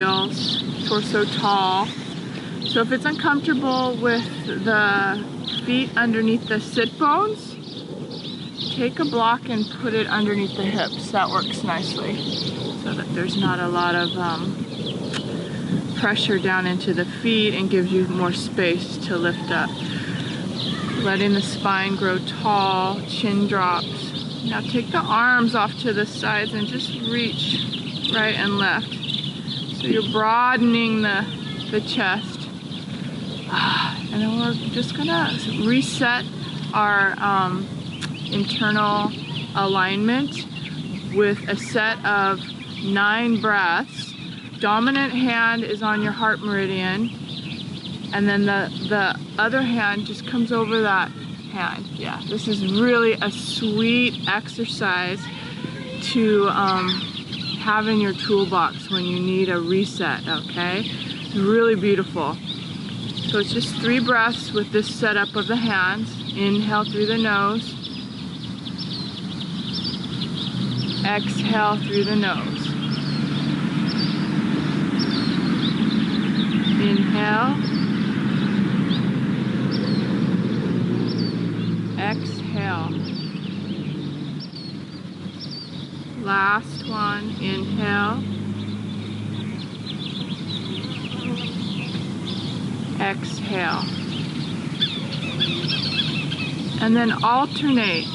torso tall. So if it's uncomfortable with the feet underneath the sit bones, take a block and put it underneath the hips. That works nicely so that there's not a lot of pressure down into the feet and gives you more space to lift up. Letting the spine grow tall, chin drops. Now take the arms off to the sides and just reach right and left. So you're broadening the chest. And then we're just gonna reset our internal alignment with a set of 9 breaths. Dominant hand is on your heart meridian, and then the other hand just comes over that hand. Yeah, this is really a sweet exercise to have in your toolbox when you need a reset, okay? It's really beautiful. So it's just 3 breaths with this setup of the hands. Inhale through the nose. Exhale through the nose. Inhale. Exhale. Last one. Inhale. Exhale. And then alternate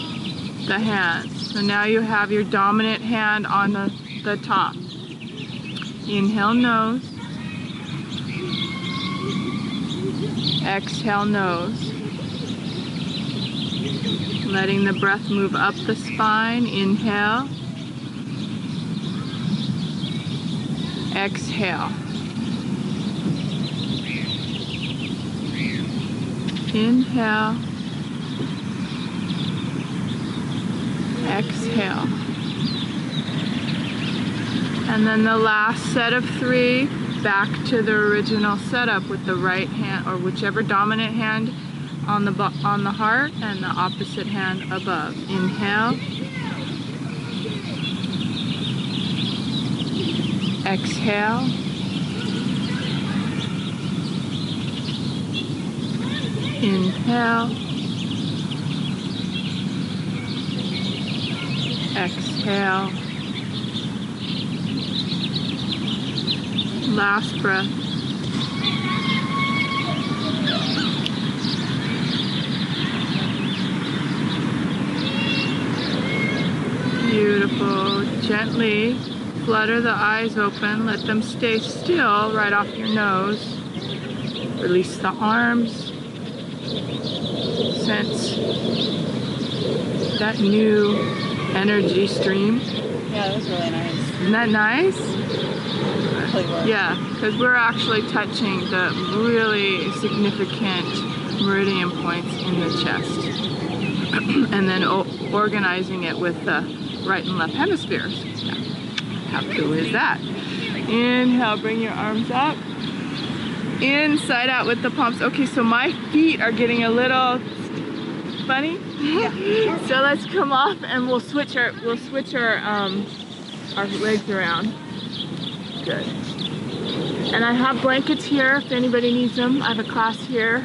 the hands. So now you have your dominant hand on the top. Inhale, nose. Exhale, nose. Letting the breath move up the spine. Inhale. Exhale. Inhale. Exhale. And then the last set of 3, back to the original setup with the right hand, or whichever dominant hand on the heart, and the opposite hand above. Inhale. Exhale. Inhale. Exhale. Last breath. Beautiful. Gently flutter the eyes open. Let them stay still right off your nose. Release the arms. Sense that new energy stream. Yeah, that was really nice. Isn't that nice? Really yeah, because we're actually touching the really significant meridian points in the chest. And then organizing it with the right and left hemispheres. Yeah. How cool is that? Inhale, bring your arms up. Inside out with the palms. Okay, so my feet are getting a little funny. Yeah. So let's come off and we'll switch our legs around. Good. And I have blankets here if anybody needs them. I have a class here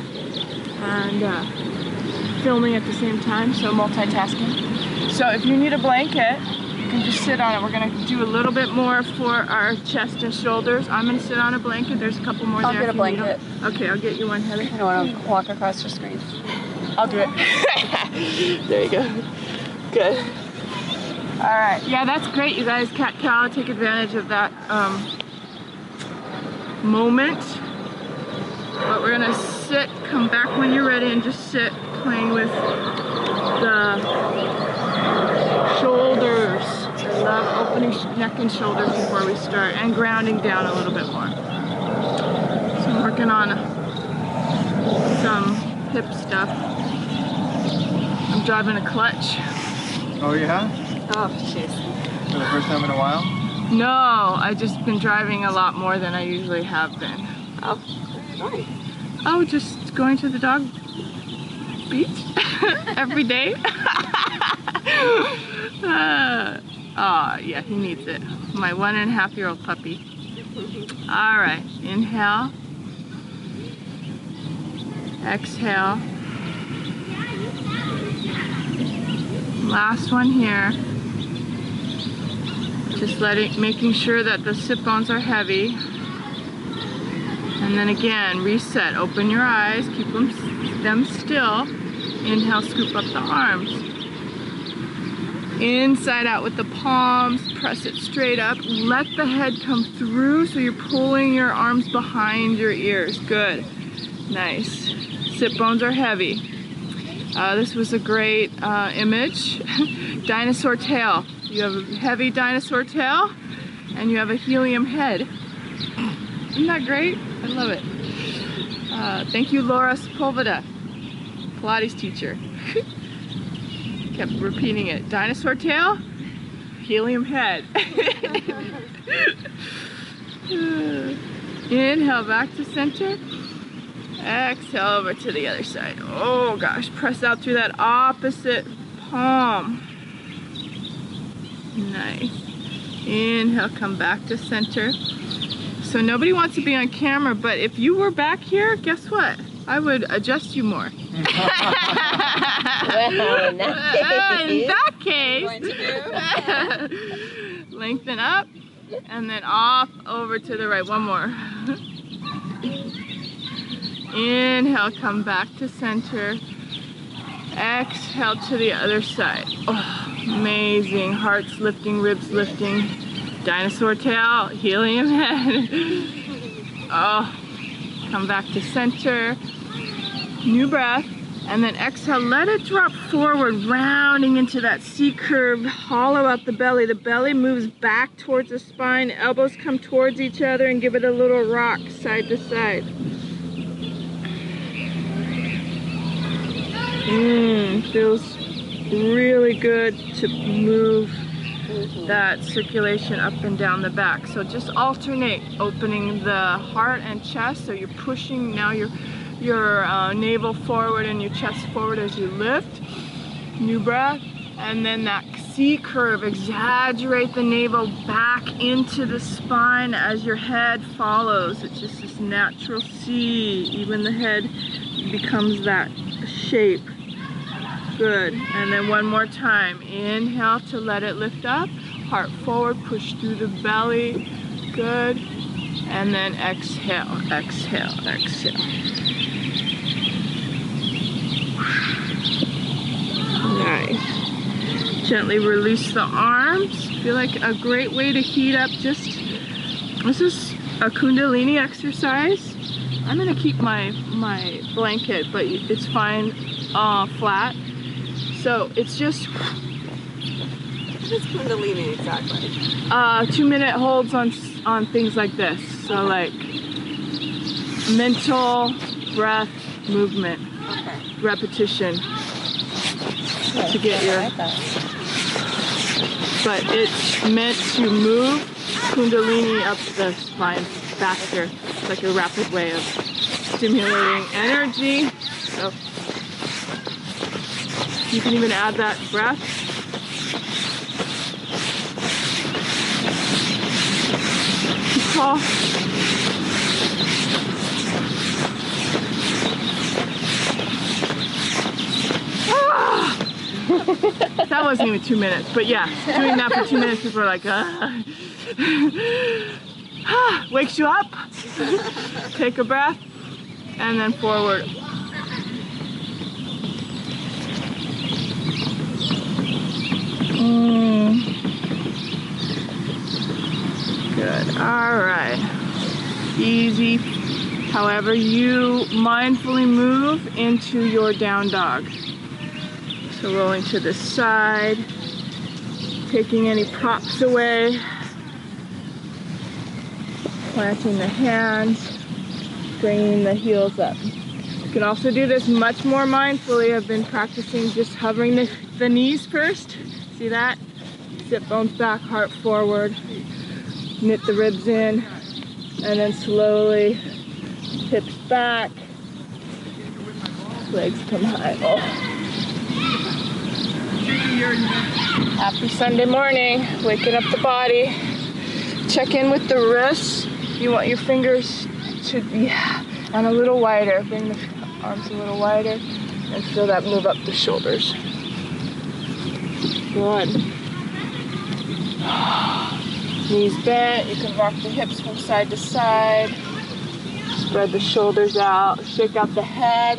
and filming at the same time, so multitasking. So if you need a blanket, you can just sit on it. We're gonna do a little bit more for our chest and shoulders. I'm gonna sit on a blanket. There's a couple more there. I'll get a blanket. Okay, I'll get you one, Heather. I don't want to walk across your screen. I'll do it. There you go. Good. All right. Yeah, that's great, you guys. Cat-cow, take advantage of that moment. But we're gonna sit, come back when you're ready, and just sit playing with the shoulders. I love opening neck and shoulders before we start, and grounding down a little bit more. So I'm working on some hip stuff. I'm driving a clutch. Oh yeah? Oh, jeez. For the first time in a while? No, I've just been driving a lot more than I usually have been. Oh, why? Oh, just going to the dog beach every day. Oh, yeah, he needs it. My 1.5-year-old puppy. All right, inhale. Exhale. Last one here. Just making sure that the sit bones are heavy. And then again, reset. Open your eyes, keep them still. Inhale, scoop up the arms. Inside out with the palms, press it straight up. Let the head come through so you're pulling your arms behind your ears. Good. Nice. Sit bones are heavy. This was a great image. Dinosaur tail. You have a heavy dinosaur tail and you have a helium head. Isn't that great? I love it. Thank you, Laura Sepulveda, Pilates teacher. Kept repeating it. Dinosaur tail, helium head. Inhale back to center. Exhale over to the other side. Oh gosh, press out through that opposite palm. Nice. Inhale, come back to center. So nobody wants to be on camera, but if you were back here, guess what? I would adjust you more. Well, in that case, lengthen up and then off over to the right. One more. Inhale, come back to center. Exhale to the other side. Oh, amazing. Hearts lifting, ribs lifting. Dinosaur tail, helium head. Oh, come back to center. New breath. And then exhale, let it drop forward, rounding into that C curve, hollow out the belly. The belly moves back towards the spine, elbows come towards each other, and give it a little rock side to side. Feels really good to move that circulation up and down the back. So just alternate opening the heart and chest. So you're pushing now your navel forward and your chest forward as you lift. New breath. And then that C curve, exaggerate the navel back into the spine as your head follows. It's just this natural C. Even the head becomes that shape. Good. And then one more time. Inhale to let it lift up. Heart forward, push through the belly. Good. And then exhale, exhale, exhale. Nice. Gently release the arms. Feel like a great way to heat up. This is a Kundalini exercise. I'm gonna keep my blanket, but it's fine flat. So it's just. What is Kundalini exactly? 2-minute holds on things like this. So like mental, breath, movement, repetition to get your. But it's meant to move Kundalini up the spine faster. It's like a rapid way of stimulating energy. So you can even add that breath. Tall. Ah! That wasn't even 2 minutes, but yeah, doing that for 2 minutes, people are like, wakes you up. Take a breath, and then forward. Good. All right. Easy. However you mindfully move into your down dog. So rolling to the side, taking any props away, planting the hands, bringing the heels up. You can also do this much more mindfully. I've been practicing just hovering the knees first. See that? Sit bones back, heart forward. Knit the ribs in, and then slowly hips back, legs come high. Oh. Happy Sunday morning, waking up the body. Check in with the wrists. You want your fingers to, yeah, and a little wider. Bring the arms a little wider and feel that move up the shoulders. Good. Knees bent. You can rock the hips from side to side. Spread the shoulders out. Shake out the head.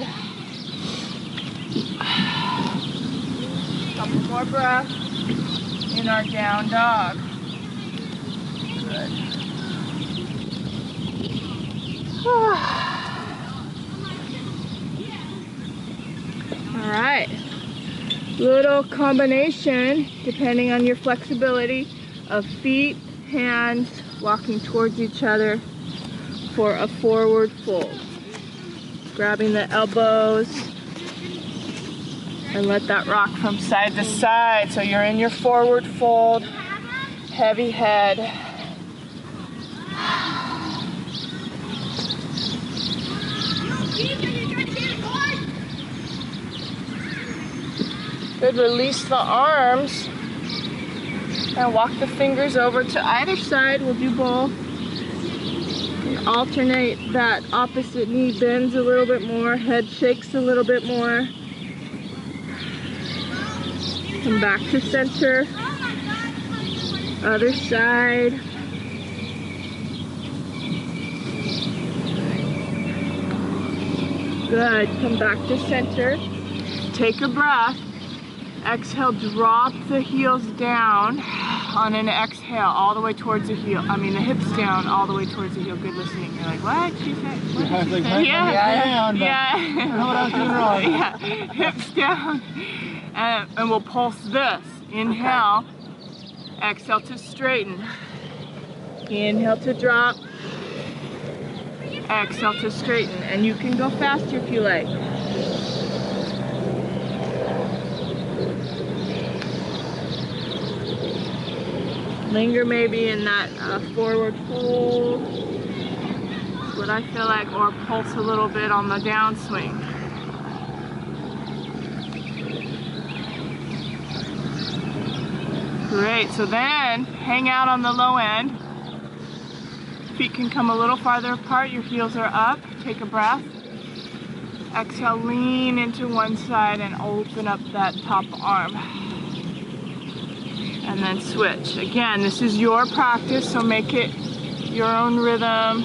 Couple more breaths in our down dog. Good. All right. Little combination, depending on your flexibility, of feet, hands, walking towards each other for a forward fold. Grabbing the elbows and let that rock from side to side. So you're in your forward fold, heavy head. Good, release the arms and walk the fingers over to either side. We'll do both. And alternate that opposite knee bends a little bit more, head shakes a little bit more. Come back to center. Other side. Good, come back to center. Take a breath. Exhale, drop the heels down on an exhale all the way towards the heel. I mean the hips down all the way towards the heel. Good listening. You're like, what? She said, what did she say? Yeah. Yeah. I don't know what I was doing wrong. Yeah. Hips down. And we'll pulse this. Inhale. Exhale to straighten. Inhale to drop. Exhale to straighten. And you can go faster if you like. Linger maybe in that forward fold. That's what I feel like, or pulse a little bit on the downswing. Great, so then hang out on the low end. Feet can come a little farther apart, your heels are up. Take a breath. Exhale, lean into one side and open up that top arm. And then switch. Again, this is your practice, so make it your own rhythm.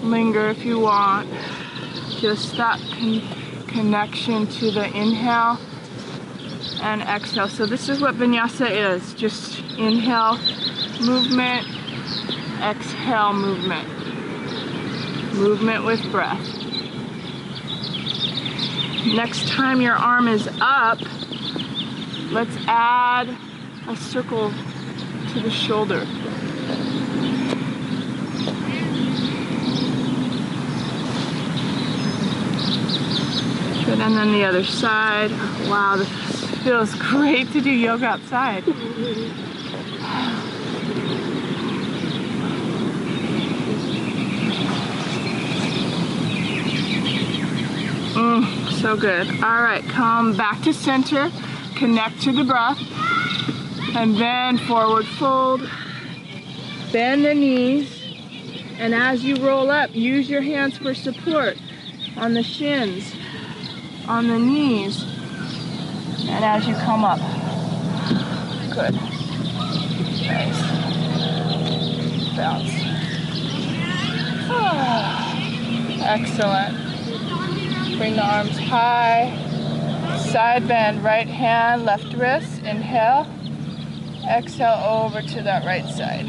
Linger if you want. Just that connection to the inhale and exhale. So this is what vinyasa is. Just inhale, movement, exhale, movement. Movement with breath. Next time your arm is up, let's add a circle to the shoulder. Good, and then the other side. Wow, this feels great to do yoga outside. So good. All right, come back to center, connect to the breath. And then forward fold, bend the knees, and as you roll up, use your hands for support on the shins, on the knees, and as you come up. Good. Nice. Bounce. Excellent. Bring the arms high. Side bend, right hand, left wrist. Inhale. Exhale over to that right side.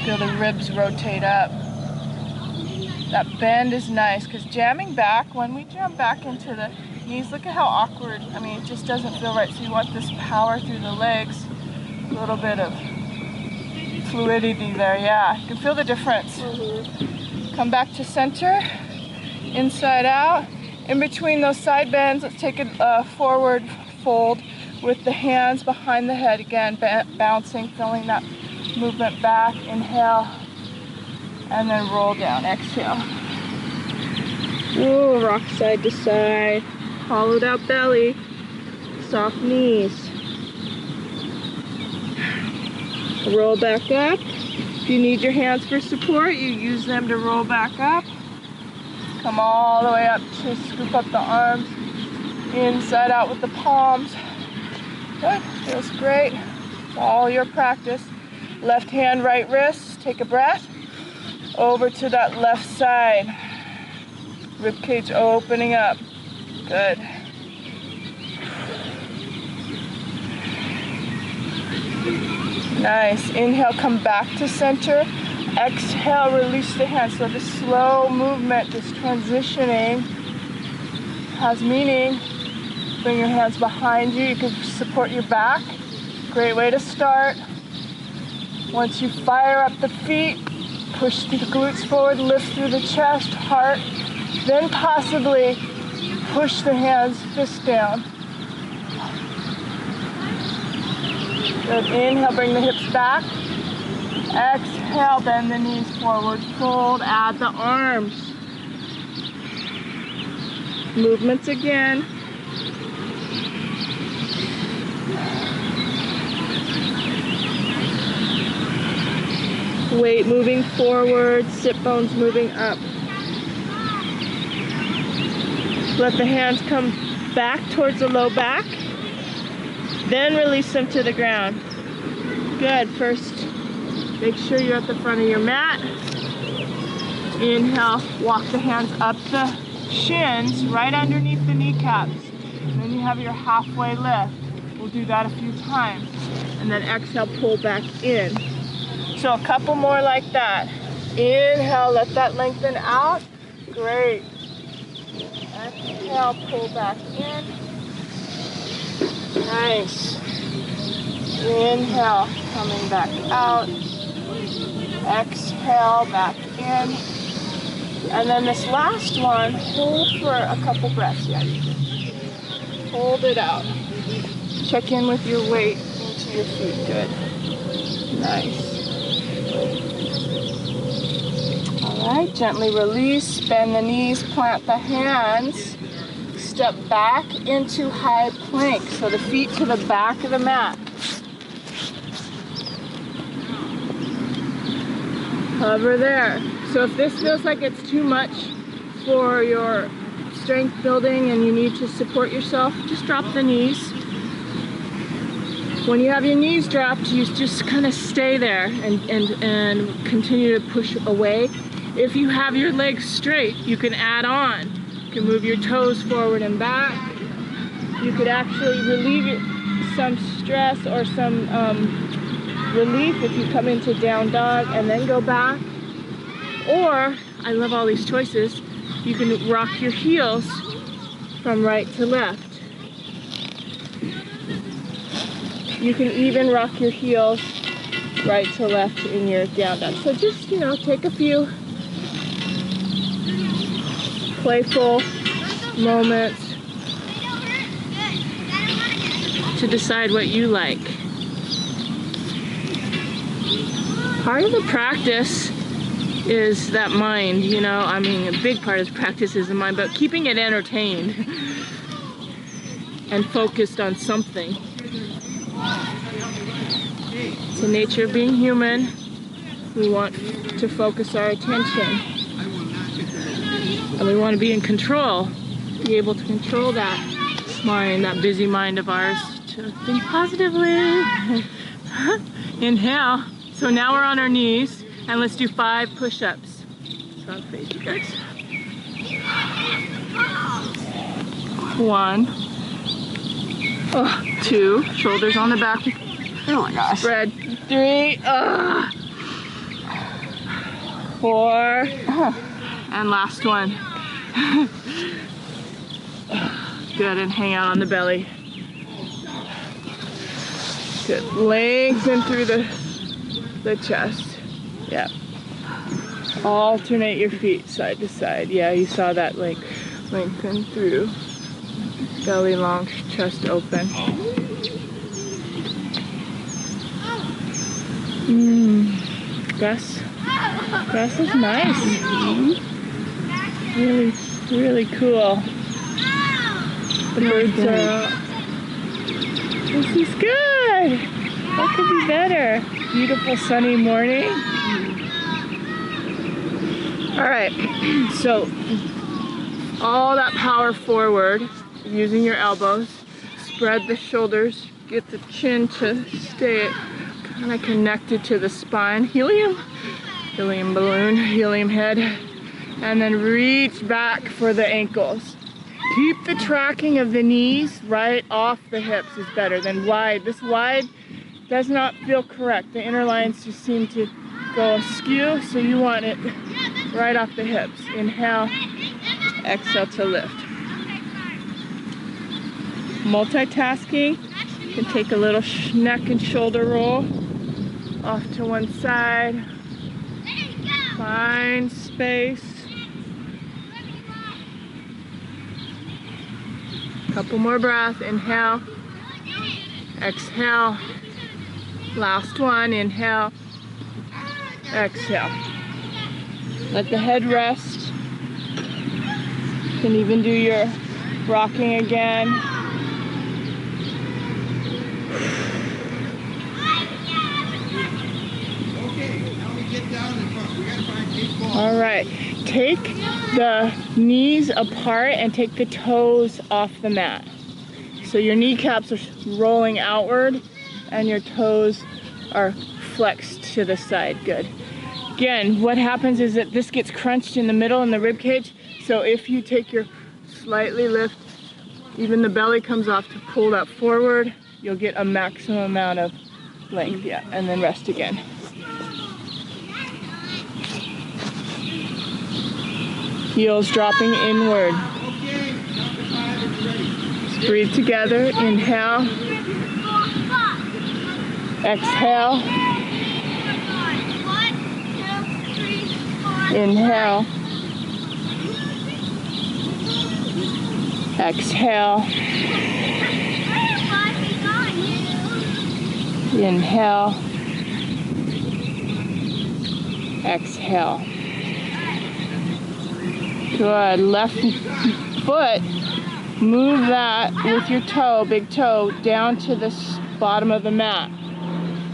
Feel the ribs rotate up. That bend is nice because jamming back, when we jam back into the knees, look at how awkward. I mean, it just doesn't feel right. So you want this power through the legs. A little bit of fluidity there, yeah. You can feel the difference. Come back to center, inside out. In between those side bends, let's take a forward fold with the hands behind the head. Again, bouncing, feeling that movement back. Inhale, and then roll down. Exhale. Ooh, rock side to side. Hollowed out belly. Soft knees. Roll back up. If you need your hands for support, you use them to roll back up. Come all the way up to scoop up the arms. Inside out with the palms. Good, feels great. All your practice. Left hand, right wrist. Take a breath. Over to that left side. Ribcage opening up. Good. Nice. Inhale, come back to center. Exhale, release the hands. So this slow movement, this transitioning has meaning. Bring your hands behind you. You can support your back. Great way to start. Once you fire up the feet, push the glutes forward, lift through the chest, heart. Then possibly push the hands, fist down. Good. Inhale, bring the hips back. Exhale, bend the knees forward, fold, add the arms. Movements again. Weight moving forward, sit bones moving up. Let the hands come back towards the low back. Then release them to the ground. Good. First, make sure you're at the front of your mat. Inhale, walk the hands up the shins, right underneath the kneecaps. And then you have your halfway lift. We'll do that a few times. And then exhale, pull back in. So a couple more like that. Inhale, let that lengthen out. Great. Exhale, pull back in. Nice. Inhale, coming back out. Exhale, back in. And then this last one, hold for a couple breaths. Yeah, you can. Hold it out. Check in with your weight into your feet. Good. Nice. All right, gently release, bend the knees, plant the hands. Step back into high plank. So the feet to the back of the mat. Hover there. So if this feels like it's too much for your strength building and you need to support yourself, just drop the knees. When you have your knees dropped, you just kind of stay there and continue to push away. If you have your legs straight, you can add on. You can move your toes forward and back. You could actually relieve some stress or some relief if you come into down dog and then go back. Or, I love all these choices, you can rock your heels from right to left. You can even rock your heels right to left in your down dog. So just, take a few playful moments to decide what you like. Part of the practice is that mind, a big part of the practice is the mind, but keeping it entertained and focused on something. It's the nature of being human. We want to focus our attention. And we want to be in control, be able to control that mind, that busy mind of ours, to think positively. Inhale. So now we're on our knees, and let's do 5 push-ups. So I'll face you guys. 1. 2. Shoulders on the back. Oh my gosh. Spread. 3. 4. And last one. Good, and hang out on the belly. Good. Lengthen through the chest. Yeah. Alternate your feet side to side. Yeah, you saw that lengthen through. Belly long, chest open. Grass is nice. Really, really cool. The birds are out. This is good. What could be better? beautiful sunny morning. All right, so all that power forward using your elbows. Spread the shoulders, get the chin to stay kind of connected to the spine. Helium balloon, helium head. And then reach back for the ankles. Keep the tracking of the knees right off the hips is better than wide. This wide does not feel correct. The inner lines just seem to go askew, so you want it right off the hips. Inhale, exhale to lift. Multitasking, you can take a little neck and shoulder roll off to one side. Find space. Couple more breaths. Inhale, exhale. Last one. Inhale, exhale. Let the head rest. You can even do your rocking again. All right, take the knees apart and take the toes off the mat. So your kneecaps are rolling outward and your toes are flexed to the side. Good. Again, what happens is that this gets crunched in the middle in the rib cage. So if you take your slightly lift, even the belly comes off to pull that forward, you'll get a maximum amount of length. Yeah, and then rest again. Heels dropping inward. Just breathe together. Inhale. Exhale. Inhale. Exhale. Inhale. Exhale. Good. Left foot, move that with your toe, big toe, down to the bottom of the mat.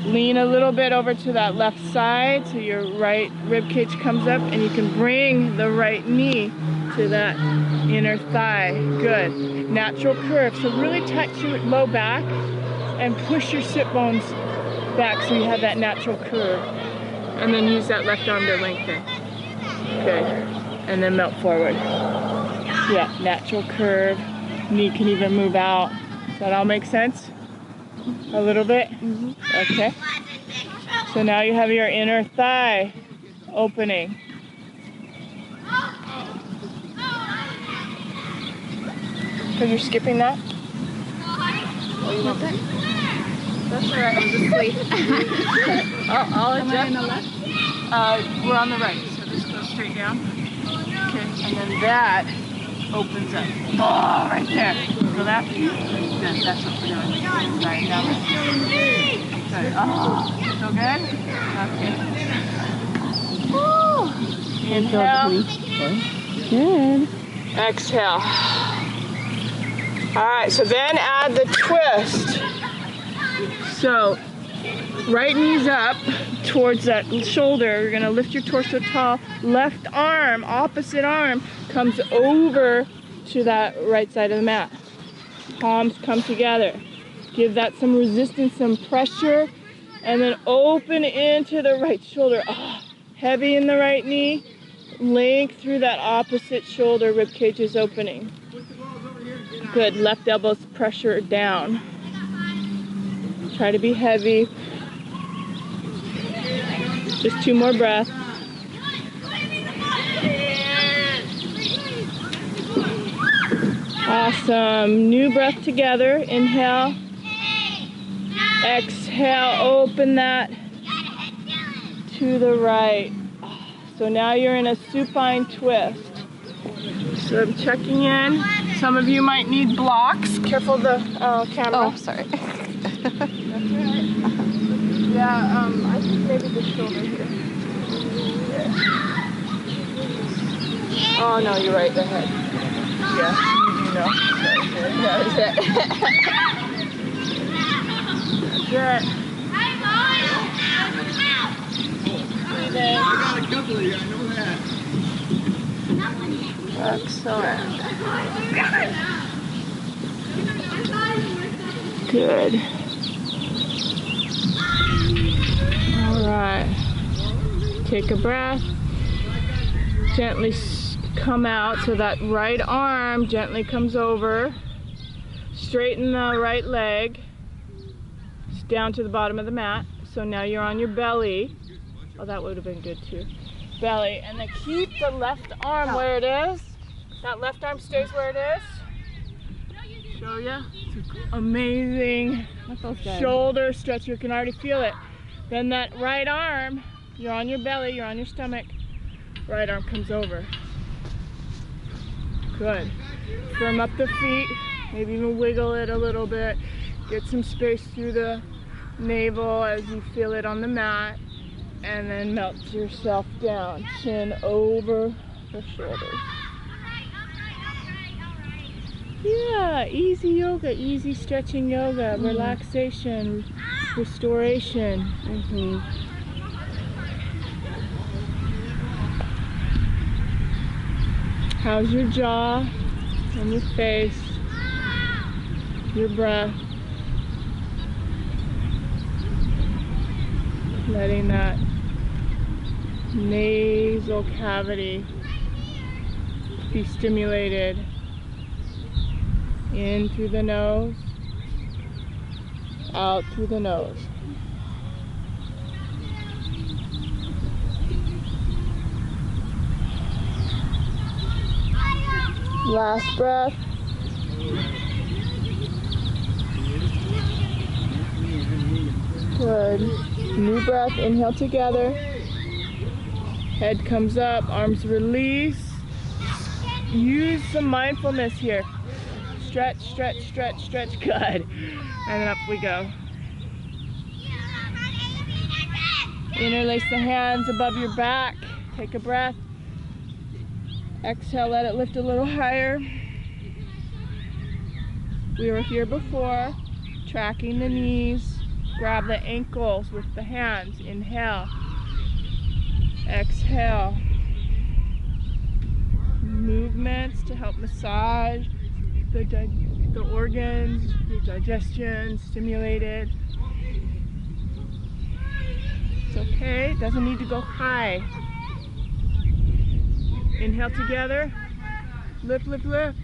Lean a little bit over to that left side so your right rib cage comes up, and you can bring the right knee to that inner thigh. Good. Natural curve. So really touch your low back and push your sit bones back so you have that natural curve. And then use that left arm to lengthen. Good. And then melt forward. Yeah, natural curve. Knee can even move out. Does that all make sense? A little bit? Mm-hmm. Okay. So now you have your inner thigh opening. So you're skipping that? Oh, you want that? That's all right. I'll adjust. Am I on the left? We're on the right, so just go straight down. Okay, and then that opens up. Oh, right there. Feel that? Good, that's what we're doing. Right, now let's good. Oh, feel good? Okay. Woo! Inhale. Good. Exhale. All right, so then add the twist. So, right knee's up towards that shoulder. You're gonna lift your torso tall. Left arm, opposite arm, comes over to that right side of the mat. Palms come together. Give that some resistance, some pressure, and then open into the right shoulder. Oh, heavy in the right knee. Length through that opposite shoulder. Rib cage is opening. Good. Left elbow's pressure down. Try to be heavy. Just 2 more breaths. Awesome. New breath together. Inhale. Exhale. Open that to the right. So now you're in a supine twist. So I'm checking in. Some of you might need blocks. Careful the camera. Oh, sorry. That's all right. Yeah, I think maybe the shoulder here. Oh no, you're right, the head. Yeah, you do know. That's it. That's it. Yeah, I know that. Excellent. Good. All right. Take a breath. Gently come out so that right arm gently comes over. Straighten the right leg down to the bottom of the mat. So now you're on your belly. Oh, that would have been good too. Belly. And then keep the left arm where it is. That left arm stays where it is. Show ya. Amazing shoulder stretch. You can already feel it. Then that right arm, you're on your belly, you're on your stomach. Right arm comes over. Good. Firm up the feet. Maybe even wiggle it a little bit. Get some space through the navel as you feel it on the mat. And then melt yourself down. Chin over the shoulders. Yeah, easy yoga, easy stretching yoga, relaxation, restoration. How's your jaw and your face, your breath? Letting that nasal cavity be stimulated. In through the nose, out through the nose. Last breath. Good. New breath, inhale together. Head comes up, arms release. Use some mindfulness here. Stretch, stretch, stretch, stretch. Good. And then up we go. Interlace the hands above your back. Take a breath. Exhale, let it lift a little higher. We were here before, tracking the knees. Grab the ankles with the hands. Inhale. Exhale. Movements to help massage the organs, your digestion stimulated. It's okay, it doesn't need to go high. Inhale together, lift, lift, lift.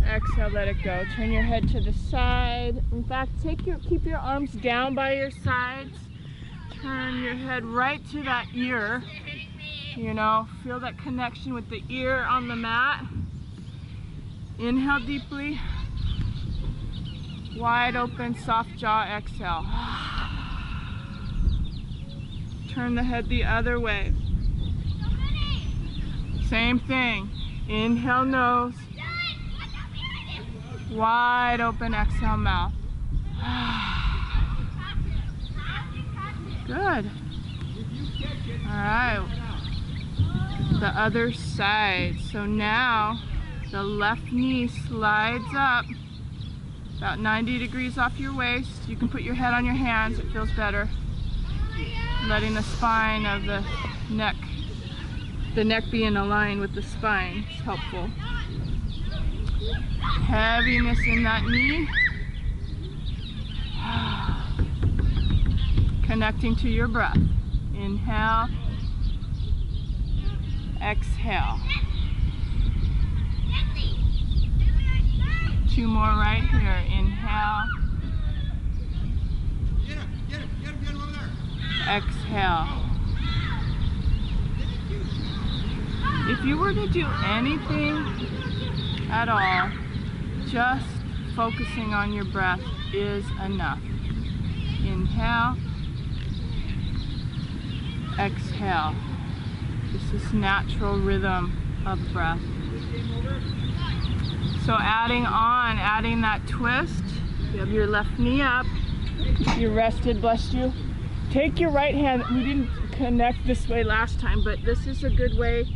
Exhale, let it go. Turn your head to the side. In fact, keep your arms down by your sides. Turn your head right to that ear. You know, feel that connection with the ear on the mat. Inhale deeply, wide open, soft jaw, exhale. Turn the head the other way. Same thing, inhale nose, wide open, exhale mouth. Good. All right, the other side. So now, the left knee slides up about 90 degrees off your waist. You can put your head on your hands, it feels better. Letting the spine of the neck be in a line with the spine is helpful. Heaviness in that knee. Connecting to your breath. Inhale, exhale. Two more right here. Inhale. Exhale. If you were to do anything at all, just focusing on your breath is enough. Inhale. Exhale. This is natural rhythm of breath. So adding that twist, you have your left knee up, you're rested, bless you. Take your right hand, we didn't connect this way last time, but this is a good way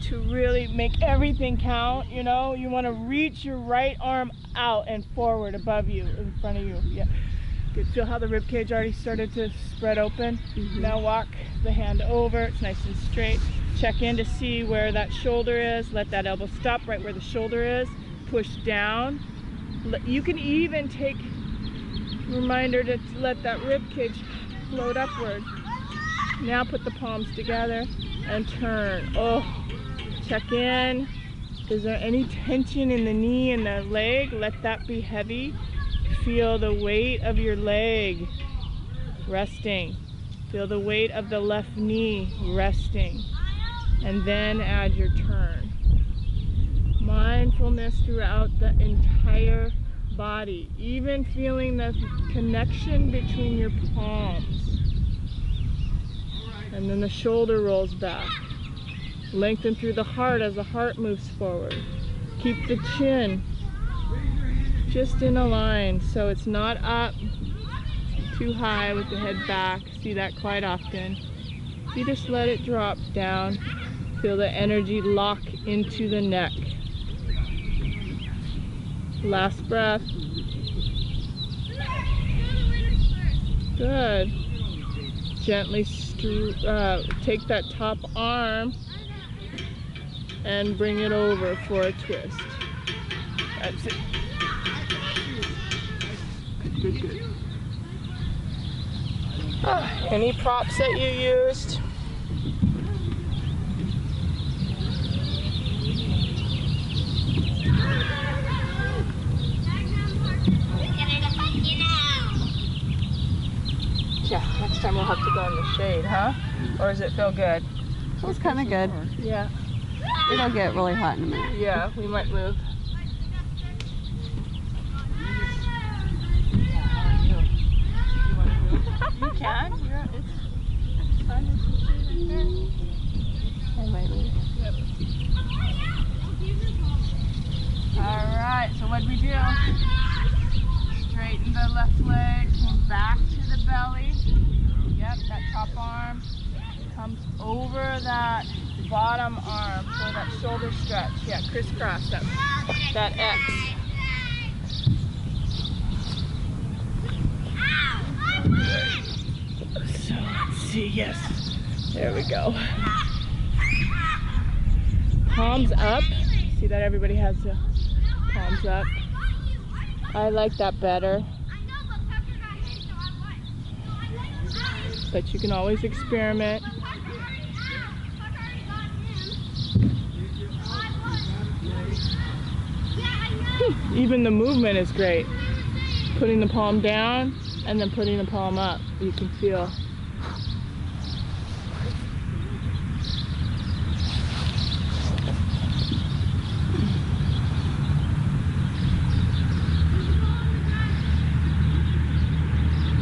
to really make everything count, you know? You wanna reach your right arm out and forward above you, in front of you. Yeah. Good, feel how the rib cage already started to spread open? Now walk the hand over, it's nice and straight. Check in to see where that shoulder is. Let that elbow stop right where the shoulder is. Push down. You can even take reminder to let that rib cage float upward. Now put the palms together and turn. Oh, check in. Is there any tension in the knee and the leg? Let that be heavy. Feel the weight of your leg resting. Feel the weight of the left knee resting. And then add your turn. Mindfulness throughout the entire body. Even feeling the connection between your palms. And then the shoulder rolls back. Lengthen through the heart as the heart moves forward. Keep the chin just in a line so it's not up too high with the head back. See that quite often. You just let it drop down. Feel the energy lock into the neck. Last breath. Good. Gently take that top arm and bring it over for a twist. That's it. Good, good. Any props that you used? Yeah, next time we'll have to go in the shade, huh? Or does it feel good? Feels kind of good. Yeah. It'll get really hot in a minute. Yeah, we might move. You can. It's fun. I might move. Yep. Alright, so what did we do? Straighten the left leg, came back to the belly. Yep, that top arm comes over that bottom arm for that shoulder stretch. Yeah, crisscross that X. So let's see, yes. There we go. Palms up. See that everybody has the palms up. I like that better. But you can always experiment. Even the movement is great. Putting the palm down and then putting the palm up. You can feel.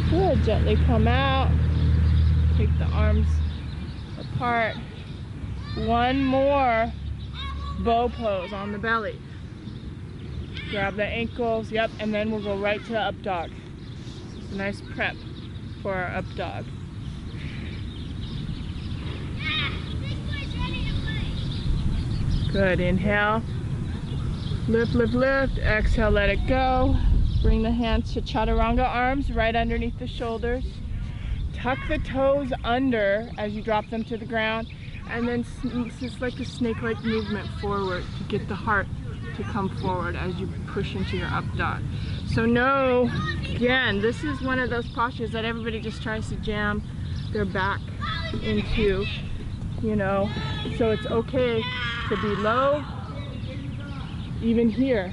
Good. Gently come out. Take the arms apart. One more bow pose on the belly. Grab the ankles, yep, and then we'll go right to the up dog. It's a nice prep for our up dog. Good, inhale. Lift, lift, lift. Exhale, let it go. Bring the hands to chaturanga arms right underneath the shoulders. Tuck the toes under as you drop them to the ground. And then it's just like a snake-like movement forward to get the heart to come forward as you push into your up dog. So no, again, this is one of those postures that everybody just tries to jam their back into, you know. So it's okay to be low, even here.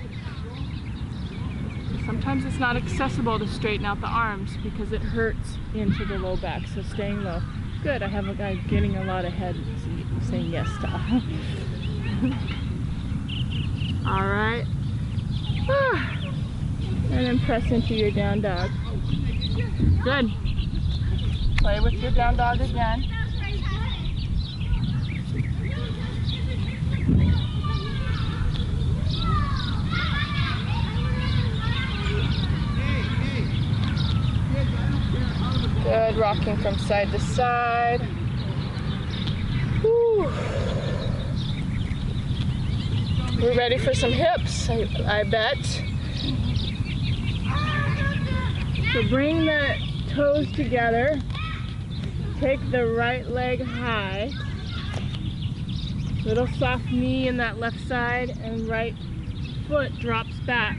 Sometimes it's not accessible to straighten out the arms because it hurts into the low back, so staying low. Good, I have a guy getting a lot of head saying yes to all. All right. And then press into your down dog. Good. Play with your down dog again. Good, rocking from side to side. Whew. We're ready for some hips, I bet. So bring the toes together. Take the right leg high. Little soft knee in that left side and right foot drops back.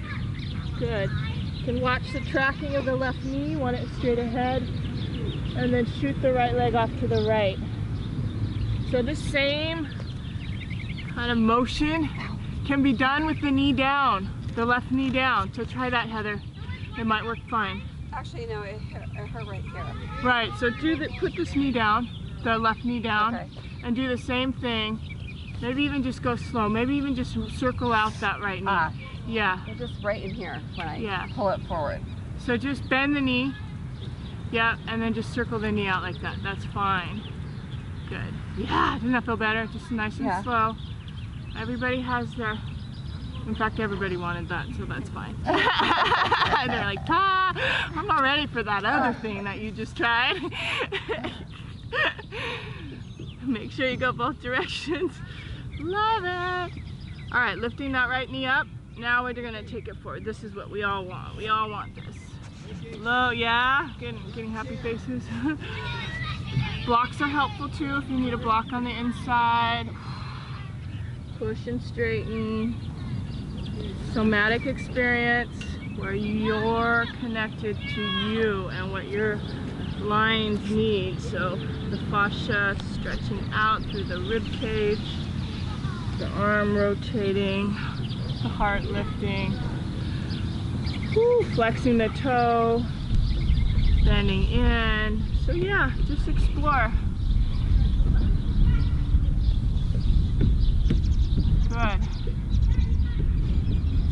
Good. You can watch the tracking of the left knee, want it straight ahead, and then shoot the right leg off to the right. So this same kind of motion can be done with the knee down, the left knee down. So try that, Heather. It might work fine. Actually, no, it hurt right here. Right, so put this knee down, the left knee down, Okay. and do the same thing. Maybe even just go slow. Maybe even just circle out that right knee. Yeah. It's just right in here when I Yeah. pull it forward. So just bend the knee. Yeah, and then just circle the knee out like that. That's fine. Good. Yeah, doesn't that feel better? Just nice and slow. Everybody has their... In fact, everybody wanted that, so that's fine. They're like, I'm not ready for that other thing that you just tried. Make sure you go both directions. Love it. All right, lifting that right knee up. Now we're gonna take it forward. This is what we all want. We all want this. Low, yeah, getting happy faces. Blocks are helpful too if you need a block on the inside. Push and straighten. Somatic experience where you're connected to you and what your lines need. So the fascia stretching out through the rib cage, the arm rotating, the heart lifting. Woo, flexing the toe, bending in. So yeah, just explore. Good.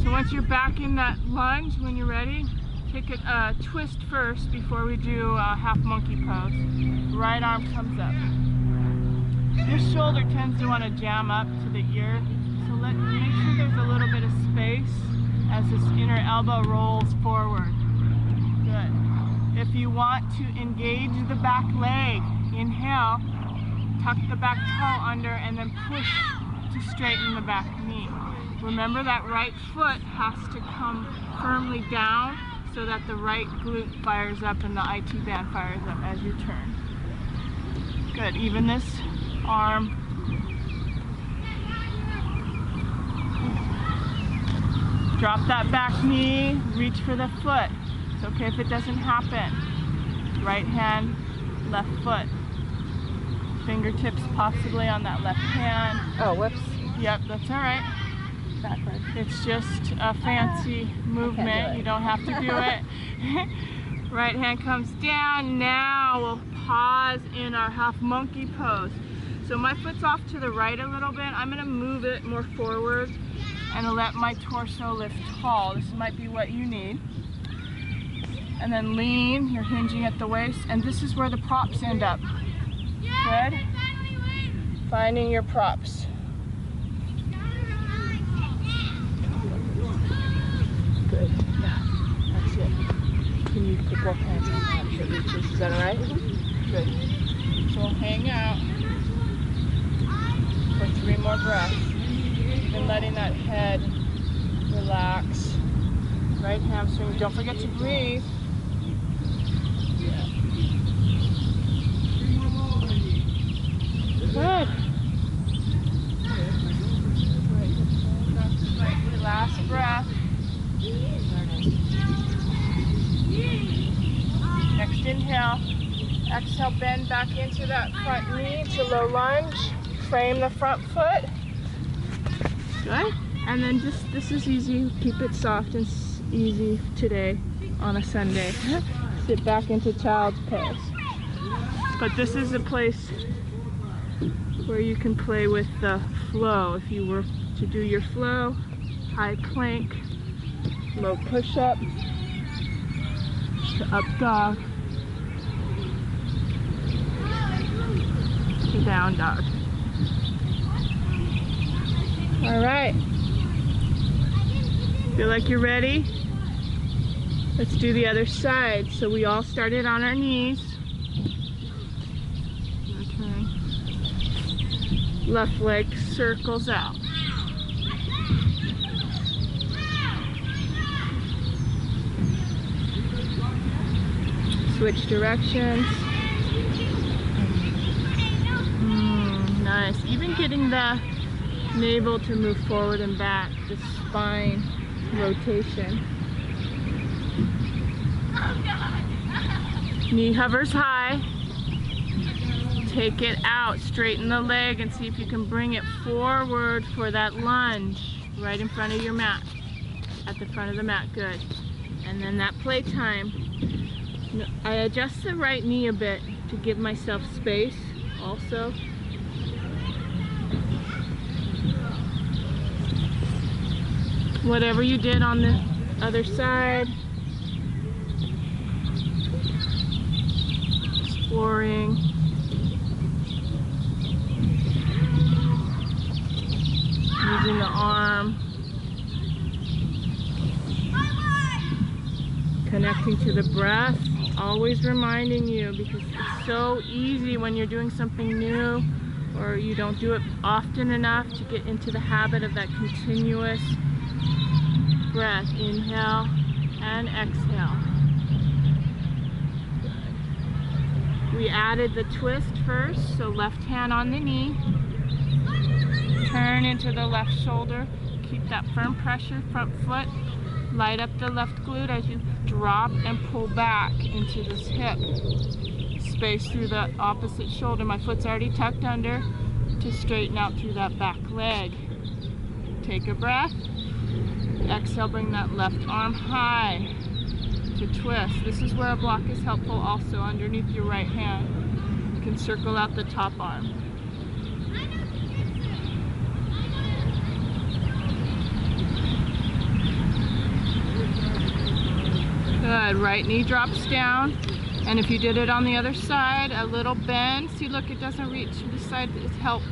So once you're back in that lunge, when you're ready, take a twist first before we do a half monkey pose. Right arm comes up. Your shoulder tends to want to jam up to the ear, so make sure there's a little bit of space as this inner elbow rolls forward. Good. If you want to engage the back leg, inhale, tuck the back toe under, and then push to straighten the back knee. Remember that right foot has to come firmly down so that the right glute fires up and the IT band fires up as you turn. Good. Even this arm. Drop that back knee, reach for the foot. It's okay if it doesn't happen. Right hand, left foot. Fingertips possibly on that left hand. Oh, whoops. Yep, that's all right. Backward. It's just a fancy movement. You don't have to do it. Right hand comes down. Now we'll pause in our half monkey pose. So my foot's off to the right a little bit. I'm gonna move it more forward and let my torso lift tall. This might be what you need. And then lean, you're hinging at the waist, and this is where the props end up. Good. Finding your props. Good. Yeah, that's it. Can you put both hands on that so it reaches? Is that all right? Good. So we'll hang out for 3 more breaths. Even letting that head relax. Right hamstring. Don't forget to breathe. Good. Last breath. Next inhale. Exhale, bend back into that front knee to low lunge. Frame the front foot. Good. And then just, this is easy. Keep it soft and easy today on a Sunday. Sit back into child's pose. But this is a place where you can play with the flow. If you were to do your flow, high plank, low push-up, to up dog, to down dog. All right. Feel like you're ready? Let's do the other side. So we all started on our knees. Your turn. Left leg circles out. Switch directions. Nice. Even getting the navel to move forward and back, the spine rotation. Knee hovers high. Take it out, straighten the leg and see if you can bring it forward for that lunge right in front of your mat. At the front of the mat, good. And then that playtime. I adjust the right knee a bit to give myself space also. Whatever you did on the other side. Exploring. Using the arm. Connecting to the breath. Always reminding you, because it's so easy when you're doing something new or you don't do it often enough to get into the habit of that continuous breath. Inhale and exhale. We added the twist first, so left hand on the knee. Turn into the left shoulder. Keep that firm pressure, front foot. Light up the left glute as you drop and pull back into this hip. Space through the opposite shoulder. My foot's already tucked under to straighten out through that back leg. Take a breath. Exhale, bring that left arm high to twist. This is where a block is helpful also underneath your right hand. You can circle out the top arm. Good, right knee drops down. And if you did it on the other side, a little bend. See, look, it doesn't reach this side, it's help.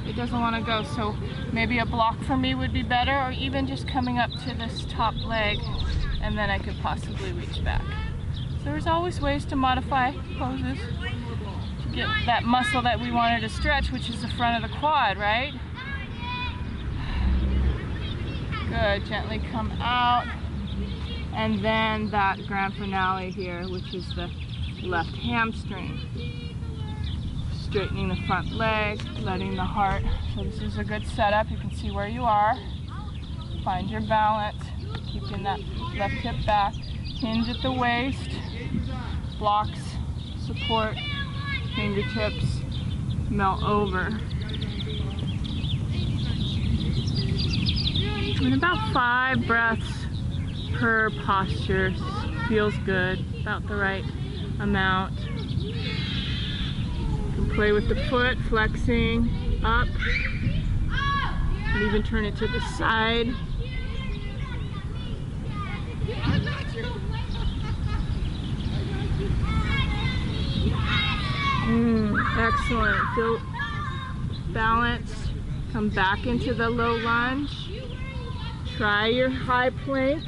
It doesn't want to go, so maybe a block for me would be better, or even just coming up to this top leg, and then I could possibly reach back. So there's always ways to modify poses to get that muscle that we wanted to stretch, which is the front of the quad, right? Good, gently come out. And then that grand finale here, which is the left hamstring. Straightening the front leg, letting the heart. So this is a good setup. You can see where you are. Find your balance, keeping that left hip back. Hinge at the waist, blocks, support, fingertips, melt over. And about 5 breaths per posture. Feels good, about the right amount. You can play with the foot, flexing up, and even turn it to the side. Excellent. Feel balanced. Come back into the low lunge. Try your high plank.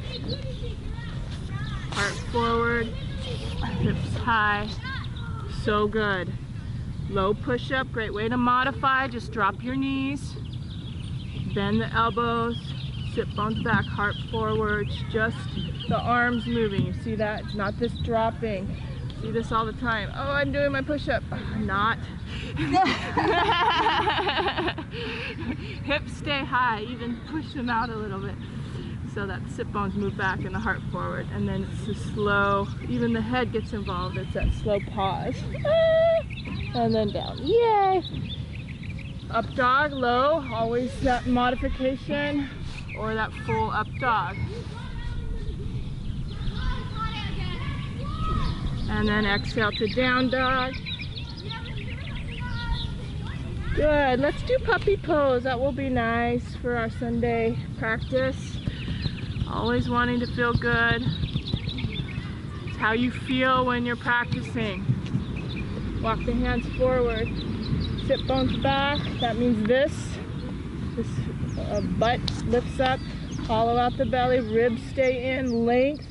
Heart forward, hips high. So good. Low push-up, great way to modify. Just drop your knees. Bend the elbows. Sit bones back, heart forward. Just the arms moving. You see that? It's not this dropping. See this all the time. Oh, I'm doing my push-up. Not. Hips stay high, even push them out a little bit so that the sit bones move back and the heart forward. And then it's a slow, even the head gets involved. It's that slow pause. And then down. Yay! Up dog, low, always that modification or that full up dog. And then exhale to down dog. Good, let's do puppy pose. That will be nice for our Sunday practice. Always wanting to feel good. It's how you feel when you're practicing. Walk the hands forward. Sit bones back. That means this butt lifts up. Hollow out the belly. Ribs stay in. Length.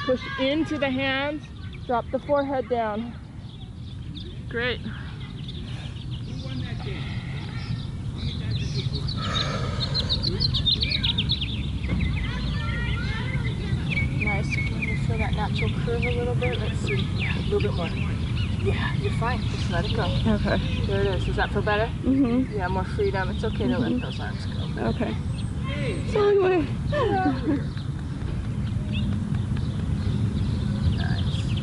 Push into the hands. Drop the forehead down. Great. Nice. Can you feel that natural curve a little bit? Let's see. Yeah, a little bit more. Yeah, you're fine. Just let it go. Okay. There it is. Is that for better? Mm-hmm. Yeah, more freedom. It's okay to let those arms go. Okay. Sorry, way. Nice.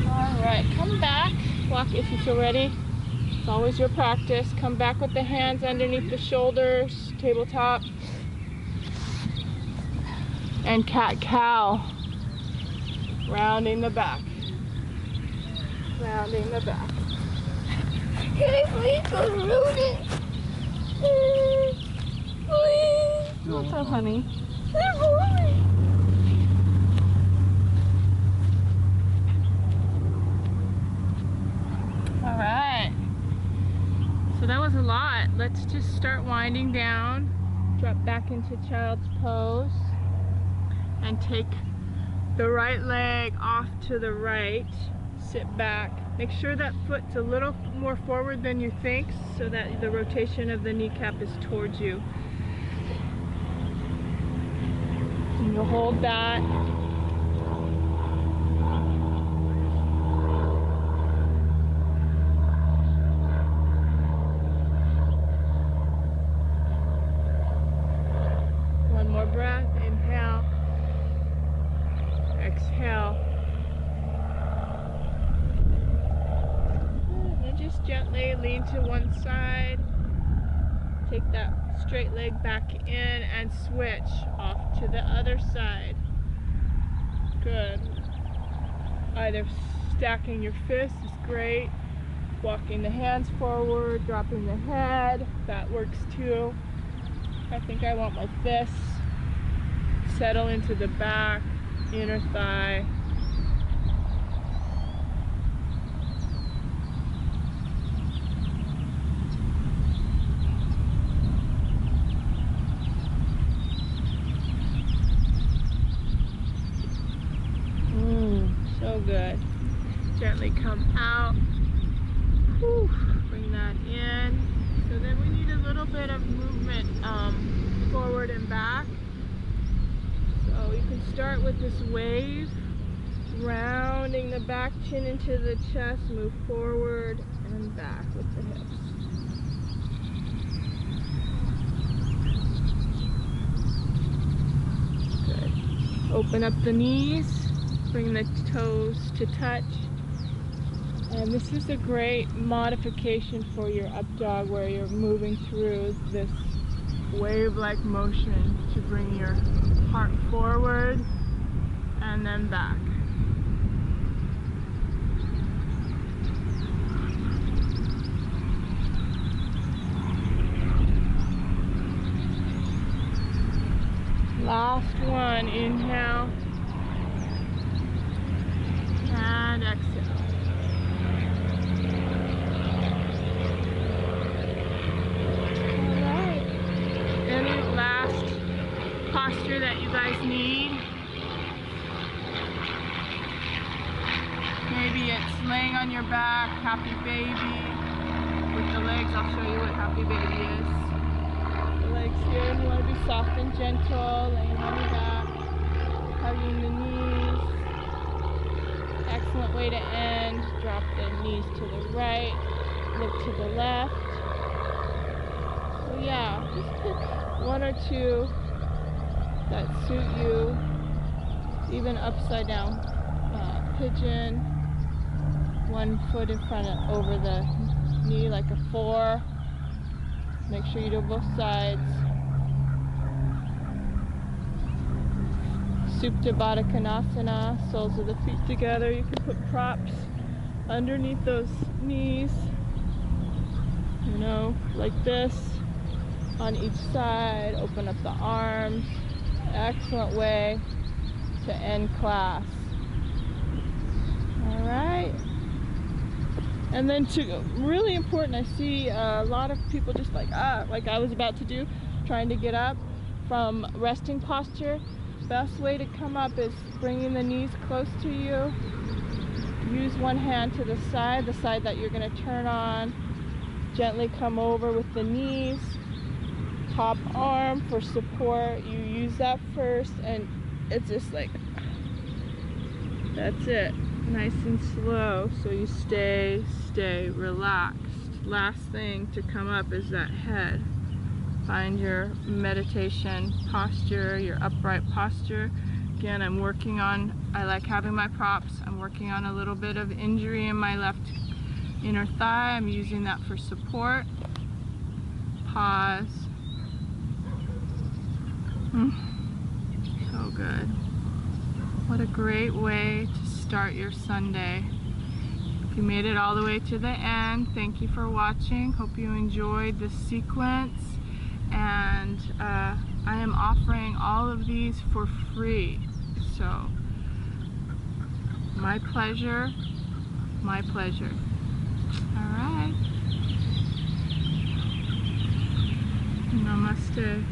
Alright, come back. Walk if you feel ready. It's always your practice. Come back with the hands underneath the shoulders, tabletop. And cat-cow. Rounding the back. Rounding the back. Can I please go round it? Please. What's up, honey? They're boring. All right. So that was a lot. Let's just start winding down. Drop back into child's pose. And take the right leg off to the right. Sit back. Make sure that foot's a little more forward than you think so that the rotation of the kneecap is towards you. And you'll hold that. One more breath. Inhale. Exhale. And then just gently lean to one side. Take that straight leg back in and switch off to the other side. Good. Either stacking your fists is great. Walking the hands forward, dropping the head. That works too. I think I want my fists. Settle into the back. Inner thigh. So good. Gently come out. Whew. Bring that in. So then we need a little bit of movement forward and back. So you can start with this wave, rounding the back, chin into the chest, move forward and back with the hips. Good. Open up the knees, bring the toes to touch. And this is a great modification for your up dog where you're moving through this wave-like motion to bring your heart forward and then back. Last one, inhale and exhale. Posture that you guys need. Maybe it's laying on your back, happy baby. With the legs, I'll show you what happy baby is. The legs here, you want to be soft and gentle, laying on your back, hugging the knees. Excellent way to end. Drop the knees to the right, look to the left. So yeah, just pick one or two that suit you. Even upside down pigeon, one foot in front of over the knee like a 4. Make sure you do both sides. Supta Baddha Konasana, soles of the feet together. You can put props underneath those knees, you know, like this on each side. Open up the arms. Excellent way to end class. All right. And then really important, I see a lot of people just like I was about to do, trying to get up from resting posture. Best way to come up is bringing the knees close to you. Use one hand to the side that you're going to turn on. Gently come over with the knees. Top arm for support. You use that first and it's just like, that's it. nice and slow so you stay relaxed. Last thing to come up is that head. Find your meditation posture, your upright posture. Again, I like having my props. I'm working on a little bit of injury in my left inner thigh. I'm using that for support. Pause. So good. What a great way to start your Sunday. If you made it all the way to the end, thank you for watching. Hope you enjoyed this sequence. And I am offering all of these for free. So, my pleasure, my pleasure. All right. Namaste.